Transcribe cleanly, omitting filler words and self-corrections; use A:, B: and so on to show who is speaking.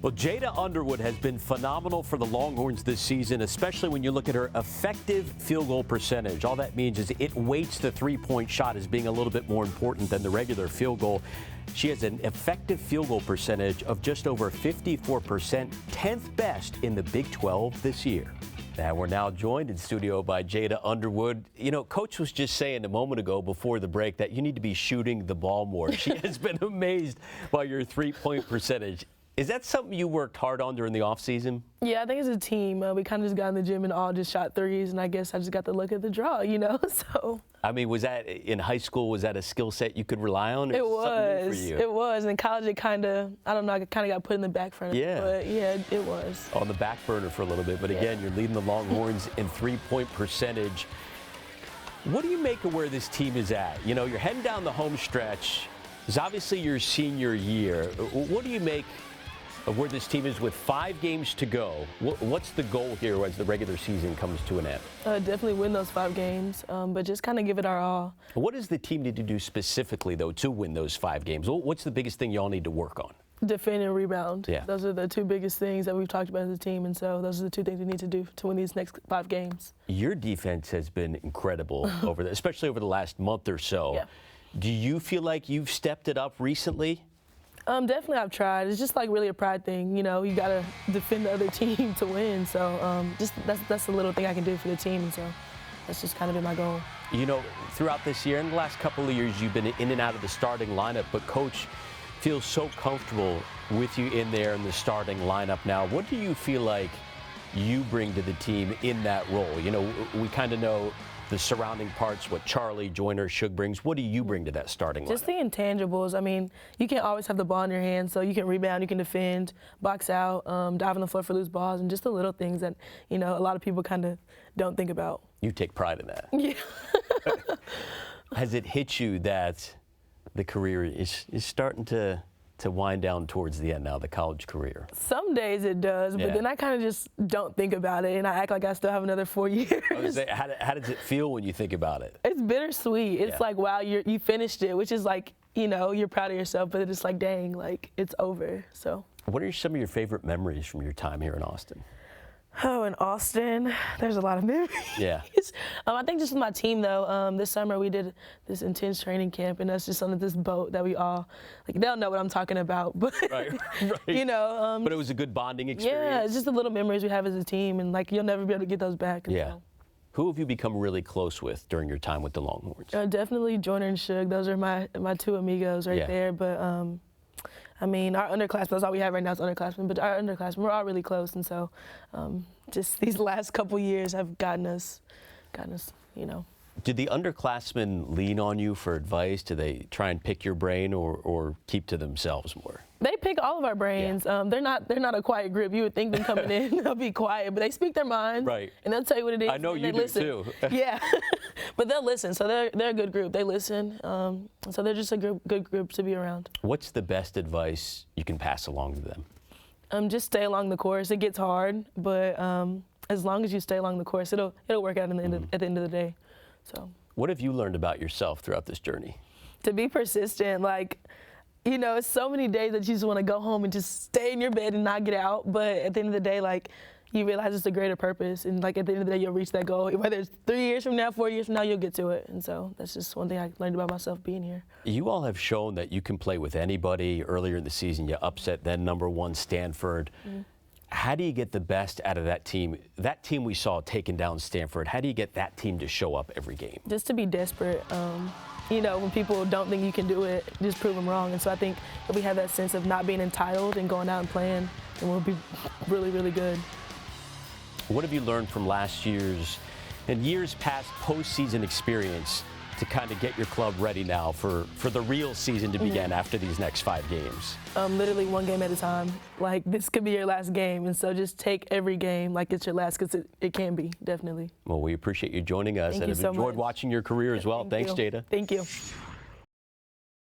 A: Well, Jada Underwood has been phenomenal for the Longhorns this season, especially when you look at her effective field goal percentage. All that means is it weights the three-point shot as being a little bit more important than the regular field goal. She has an effective field goal percentage of just over 54%, 10th best in the Big 12 this year. And we're now joined in studio by Jada Underwood. You know, Coach was just saying a moment ago before the break that you need to be shooting the ball more. She has been amazed by your three-point percentage. Is that something you worked hard on during the offseason?
B: Yeah, I think as a team, we kind of just got in the gym and all just shot threes, and I guess I just got to look at the draw, you know, so.
A: I mean, was that, in high school, was that a skill set you could rely on?
B: It was.
A: For you?
B: It was. In college, it kind of, I don't know, I kind of got put in the back burner.
A: Yeah.
B: But, yeah, it was.
A: On the back burner for a little bit, but again, you're leading the Longhorns in three-point percentage. What do you make of where this team is at? You know, you're heading down the home stretch. It's obviously your senior year. What do you make of where this team is with 5 games to go? What's the goal here as the regular season comes to an end?
B: Definitely win those 5 games, but just kind of give it our all.
A: What does the team need to do specifically, though, to win those 5 games? What's the biggest thing you all need to work on?
B: Defend and rebound.
A: Yeah.
B: Those are the 2 biggest things that we've talked about as a team, and so those are the 2 things we need to do to win these next 5 games.
A: Your defense has been incredible, especially over the last month or so.
B: Yeah.
A: Do you feel like you've stepped it up recently?
B: Definitely I've tried. It's just like really a pride thing. You know, you got to defend the other team to win. So just that's the little thing I can do for the team. And so that's just kind of been my goal.
A: You know, throughout this year, in the last couple of years, you've been in and out of the starting lineup, but Coach feels so comfortable with you in there in the starting lineup now. What do you feel like you bring to the team in that role? You know, we kind of know the surrounding parts, what Charlie, Joyner, Shug brings. What do you bring to that starting lineup?
B: Just the intangibles. I mean, you can't always have the ball in your hands, so you can rebound, you can defend, box out, dive on the floor for loose balls, and just the little things that, you know, a lot of people kind of don't think about.
A: You take pride in that.
B: Yeah.
A: Has it hit you that the career is starting to wind down towards the end now, the college career?
B: Some days it does, but then I kind of just don't think about it, and I act like I still have another 4 years.
A: I was saying, how does it feel when you think about it?
B: It's bittersweet. It's like, wow, you finished it, which is like, you know, you're proud of yourself, but it's like, dang, like, it's over, so.
A: What are some of your favorite memories from your time here in Austin?
B: Oh, in Austin, there's a lot of memories.
A: Yeah.
B: I think just with my team, though, this summer we did this intense training camp, and that's just on this boat that we all, like, they'll know what I'm talking about, but,
A: right.
B: you know.
A: But it was a good bonding experience.
B: Yeah, it's just the little memories we have as a team, and, like, you'll never be able to get those back. And
A: yeah.
B: So.
A: Who have you become really close with during your time with the Longhorns?
B: Definitely Joyner and Shug. Those are my 2 amigos right there, but I mean, our underclassmen, that's all we have right now is underclassmen, but our underclassmen, we're all really close, and so just these last couple years have gotten us, you know.
A: Did the underclassmen lean on you for advice? Do they try and pick your brain or keep to themselves more?
B: They pick all of our brains. Yeah. They're not a quiet group. You would think them coming in, they'll be quiet, but they speak their minds.
A: Right.
B: And they'll tell you what it is.
A: I know you do too.
B: Yeah. But they'll listen. So they're a good group. They listen. So they're just a good group to be around.
A: What's the best advice you can pass along to them?
B: Just stay along the course. It gets hard, but as long as you stay along the course, it'll work out at the end of the day. So.
A: What have you learned about yourself throughout this journey?
B: To be persistent, like, you know, it's so many days that you just want to go home and just stay in your bed and not get out. But at the end of the day, like, you realize it's a greater purpose. And, like, at the end of the day, you'll reach that goal. Whether it's 3 years from now, 4 years from now, you'll get to it. And so that's just one thing I learned about myself being here.
A: You all have shown that you can play with anybody. Earlier in the season, you upset then #1 Stanford. Mm-hmm. How do you get the best out of that team? That team we saw taking down Stanford, how do you get that team to show up every game?
B: Just to be desperate. You know, when people don't think you can do it, just prove them wrong. And so I think if we have that sense of not being entitled and going out and playing, then we'll be really, really good.
A: What have you learned from last year's and years past postseason experience to kind of get your club ready now for the real season to begin after these next 5 games?
B: Literally 1 game at a time. Like, this could be your last game, and so just take every game like it's your last, because it can be, definitely.
A: Well, we appreciate you joining us, and have enjoyed watching your career as well. Thanks, Jada.
B: Thank you.